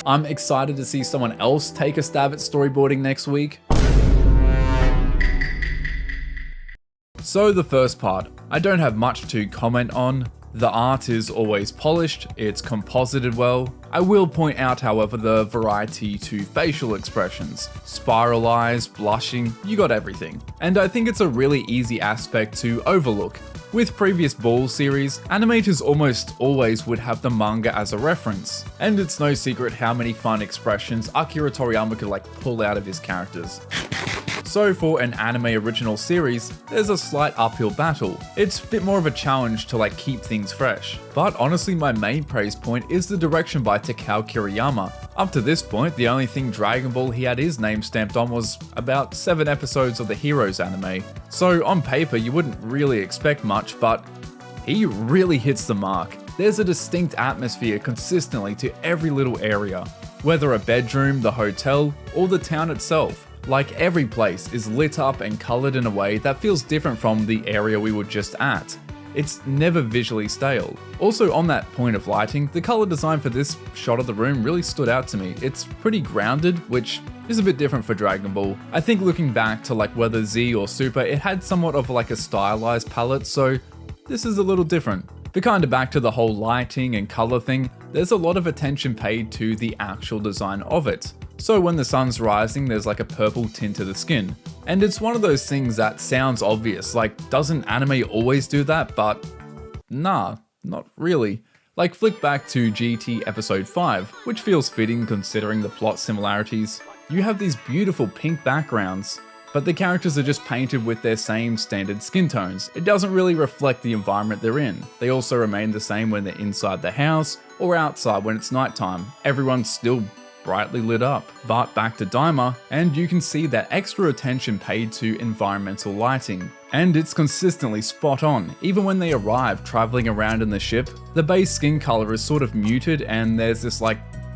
I'm excited to see someone else take a stab at storyboarding next week. So the first part, I don't have much to comment on. The art is always polished, it's composited well. I will point out, however, the variety to facial expressions. Spiral eyes, blushing, you got everything. And I think it's a really easy aspect to overlook. With previous Ball series, animators almost always would have the manga as a reference. And it's no secret how many fun expressions Akira Toriyama could pull out of his characters. So for an anime original series, there's a slight uphill battle. It's a bit more of a challenge to keep things fresh. But honestly, my main praise point is the direction by Takao Kiriyama. Up to this point, the only thing Dragon Ball he had his name stamped on was about 7 episodes of the Heroes anime. So on paper, you wouldn't really expect much, but he really hits the mark. There's a distinct atmosphere consistently to every little area. Whether a bedroom, the hotel, or the town itself. Every place is lit up and coloured in a way that feels different from the area we were just at. It's never visually stale. Also on that point of lighting, the colour design for this shot of the room really stood out to me. It's pretty grounded, which is a bit different for Dragon Ball. I think looking back to whether Z or Super, it had somewhat of a stylized palette, so this is a little different. But kinda back to the whole lighting and colour thing, there's a lot of attention paid to the actual design of it. So when the sun's rising, there's a purple tint to the skin. And it's one of those things that sounds obvious, doesn't anime always do that? But nah, not really. Flick back to GT episode 5, which feels fitting considering the plot similarities. You have these beautiful pink backgrounds, but the characters are just painted with their same standard skin tones. It doesn't really reflect the environment they're in. They also remain the same when they're inside the house or outside when it's nighttime. Everyone's still brightly lit up. But back to Daima, and you can see that extra attention paid to environmental lighting. And it's consistently spot on. Even when they arrive traveling around in the ship, the base skin color is sort of muted and there's this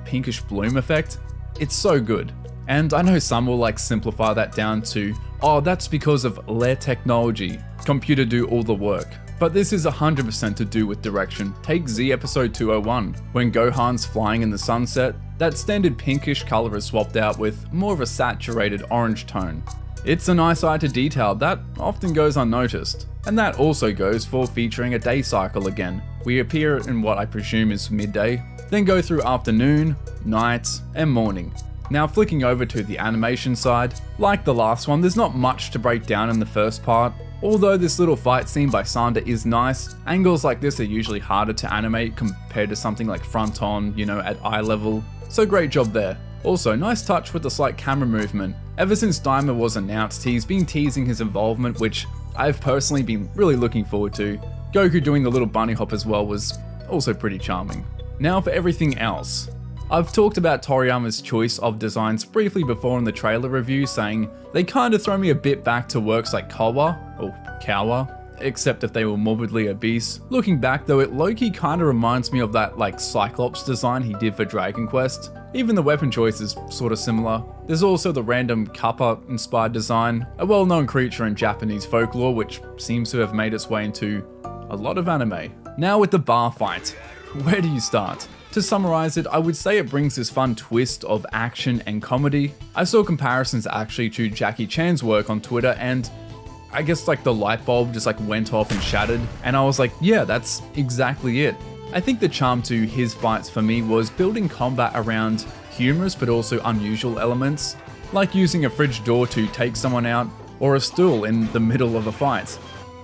pinkish bloom effect. It's so good. And I know some will simplify that down to, oh, that's because of layer technology. Computer do all the work. But this is 100% to do with direction. Take Z episode 201. When Gohan's flying in the sunset, that standard pinkish color is swapped out with more of a saturated orange tone. It's a nice eye to detail that often goes unnoticed. And that also goes for featuring a day cycle again. We appear in what I presume is midday, then go through afternoon, night, and morning. Now flicking over to the animation side, like the last one, there's not much to break down in the first part. Although this little fight scene by Sanda is nice, angles like this are usually harder to animate compared to something like front on, at eye level. So great job there. Also, nice touch with the slight camera movement. Ever since Daima was announced, he's been teasing his involvement, which I've personally been really looking forward to. Goku doing the little bunny hop as well was also pretty charming. Now for everything else. I've talked about Toriyama's choice of designs briefly before in the trailer review, saying they kinda throw me a bit back to works like Kawa, except if they were morbidly obese. Looking back though, it low-key kinda reminds me of that Cyclops design he did for Dragon Quest. Even the weapon choice is sorta similar. There's also the random Kappa inspired design, a well-known creature in Japanese folklore which seems to have made its way into a lot of anime. Now with the Barfight, where do you start? To summarize it, I would say it brings this fun twist of action and comedy. I saw comparisons actually to Jackie Chan's work on Twitter, and I guess the light bulb just went off and shattered, and I was like, yeah, that's exactly it. I think the charm to his fights for me was building combat around humorous but also unusual elements, like using a fridge door to take someone out, or a stool in the middle of a fight.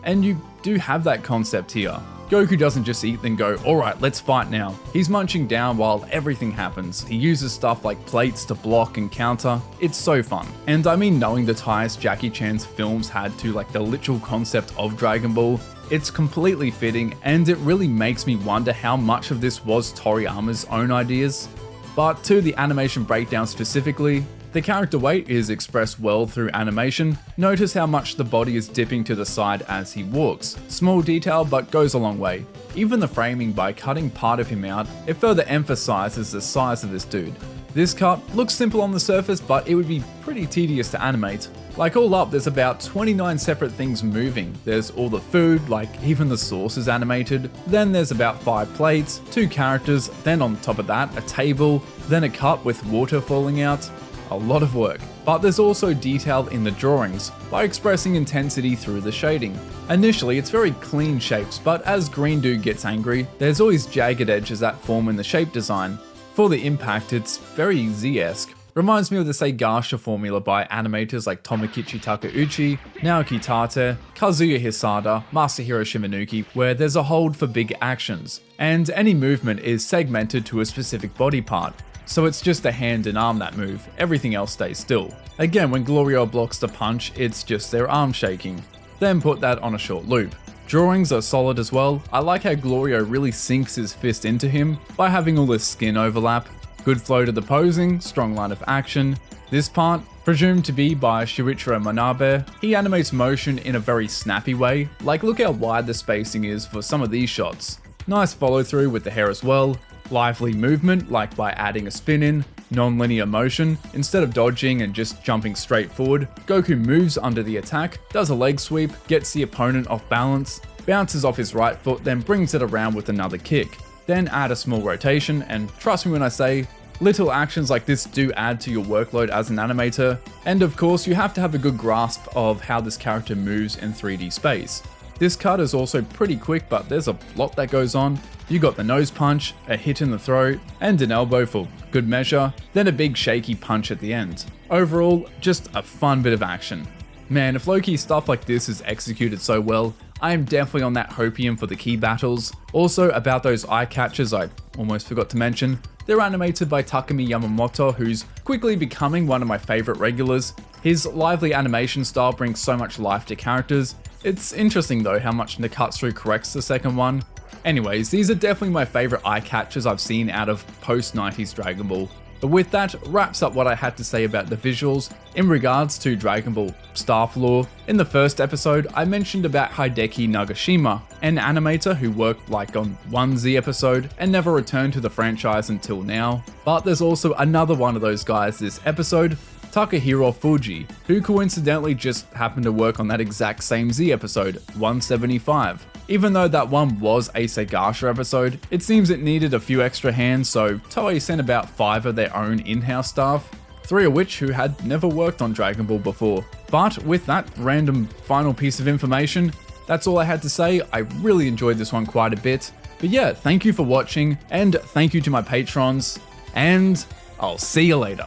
And you do have that concept here. Goku doesn't just eat then go, alright, let's fight now. He's munching down while everything happens. He uses stuff like plates to block and counter. It's so fun. And I mean, knowing the ties Jackie Chan's films had to the literal concept of Dragon Ball, it's completely fitting, and it really makes me wonder how much of this was Toriyama's own ideas. But to the animation breakdown specifically, the character weight is expressed well through animation. Notice how much the body is dipping to the side as he walks. Small detail, but goes a long way. Even the framing by cutting part of him out, it further emphasizes the size of this dude. This cut looks simple on the surface, but it would be pretty tedious to animate. Like all up, there's about 29 separate things moving. There's all the food, like even the sauce is animated. Then there's about 5 plates, 2 characters, then on top of that, a table, then a cup with water falling out. A lot of work. But there's also detail in the drawings, by expressing intensity through the shading. Initially, it's very clean shapes, but as Green Dude gets angry, there's always jagged edges that form in the shape design. For the impact, it's very Z-esque. Reminds me of the Seigasha formula by animators like Tomokichi Takeuchi, Naoki Tate, Kazuya Hisada, Masahiro Shimanuki, where there's a hold for big actions, and any movement is segmented to a specific body part. So it's just a hand and arm that move, everything else stays still. Again, when Glorio blocks the punch, it's just their arm shaking. Then put that on a short loop. Drawings are solid as well. I like how Glorio really sinks his fist into him by having all this skin overlap. Good flow to the posing, strong line of action. This part, presumed to be by Shuichiro Manabe, he animates motion in a very snappy way. Like look how wide the spacing is for some of these shots. Nice follow through with the hair as well. Lively movement, like by adding a spin in. Non-linear motion, instead of dodging and just jumping straight forward, Goku moves under the attack, does a leg sweep, gets the opponent off balance, bounces off his right foot, then brings it around with another kick. Then add a small rotation, and trust me when I say, little actions like this do add to your workload as an animator. And of course, you have to have a good grasp of how this character moves in 3D space. This cut is also pretty quick, but there's a lot that goes on. You got the nose punch, a hit in the throat, and an elbow for good measure, then a big shaky punch at the end. Overall, just a fun bit of action. Man, if low-key stuff like this is executed so well, I am definitely on that hopium for the key battles. Also, about those eye catchers I almost forgot to mention, they're animated by Takumi Yamamoto, who's quickly becoming one of my favorite regulars. His lively animation style brings so much life to characters. It's interesting though how much Nikatsu corrects the second one. Anyways, these are definitely my favorite eye catchers I've seen out of post-90s Dragon Ball. But with that, wraps up what I had to say about the visuals in regards to Dragon Ball staff lore. In the first episode, I mentioned about Hideki Nagashima, an animator who worked like on one Z episode and never returned to the franchise until now. But there's also another one of those guys this episode, Takahiro Fuji, who coincidentally just happened to work on that exact same Z episode, 175. Even though that one was a Seigasha episode, it seems it needed a few extra hands, so Toei sent about 5 of their own in-house staff, 3 of which who had never worked on Dragon Ball before. But with that random final piece of information, that's all I had to say. I really enjoyed this one quite a bit. But yeah, thank you for watching, and thank you to my patrons, and I'll see you later.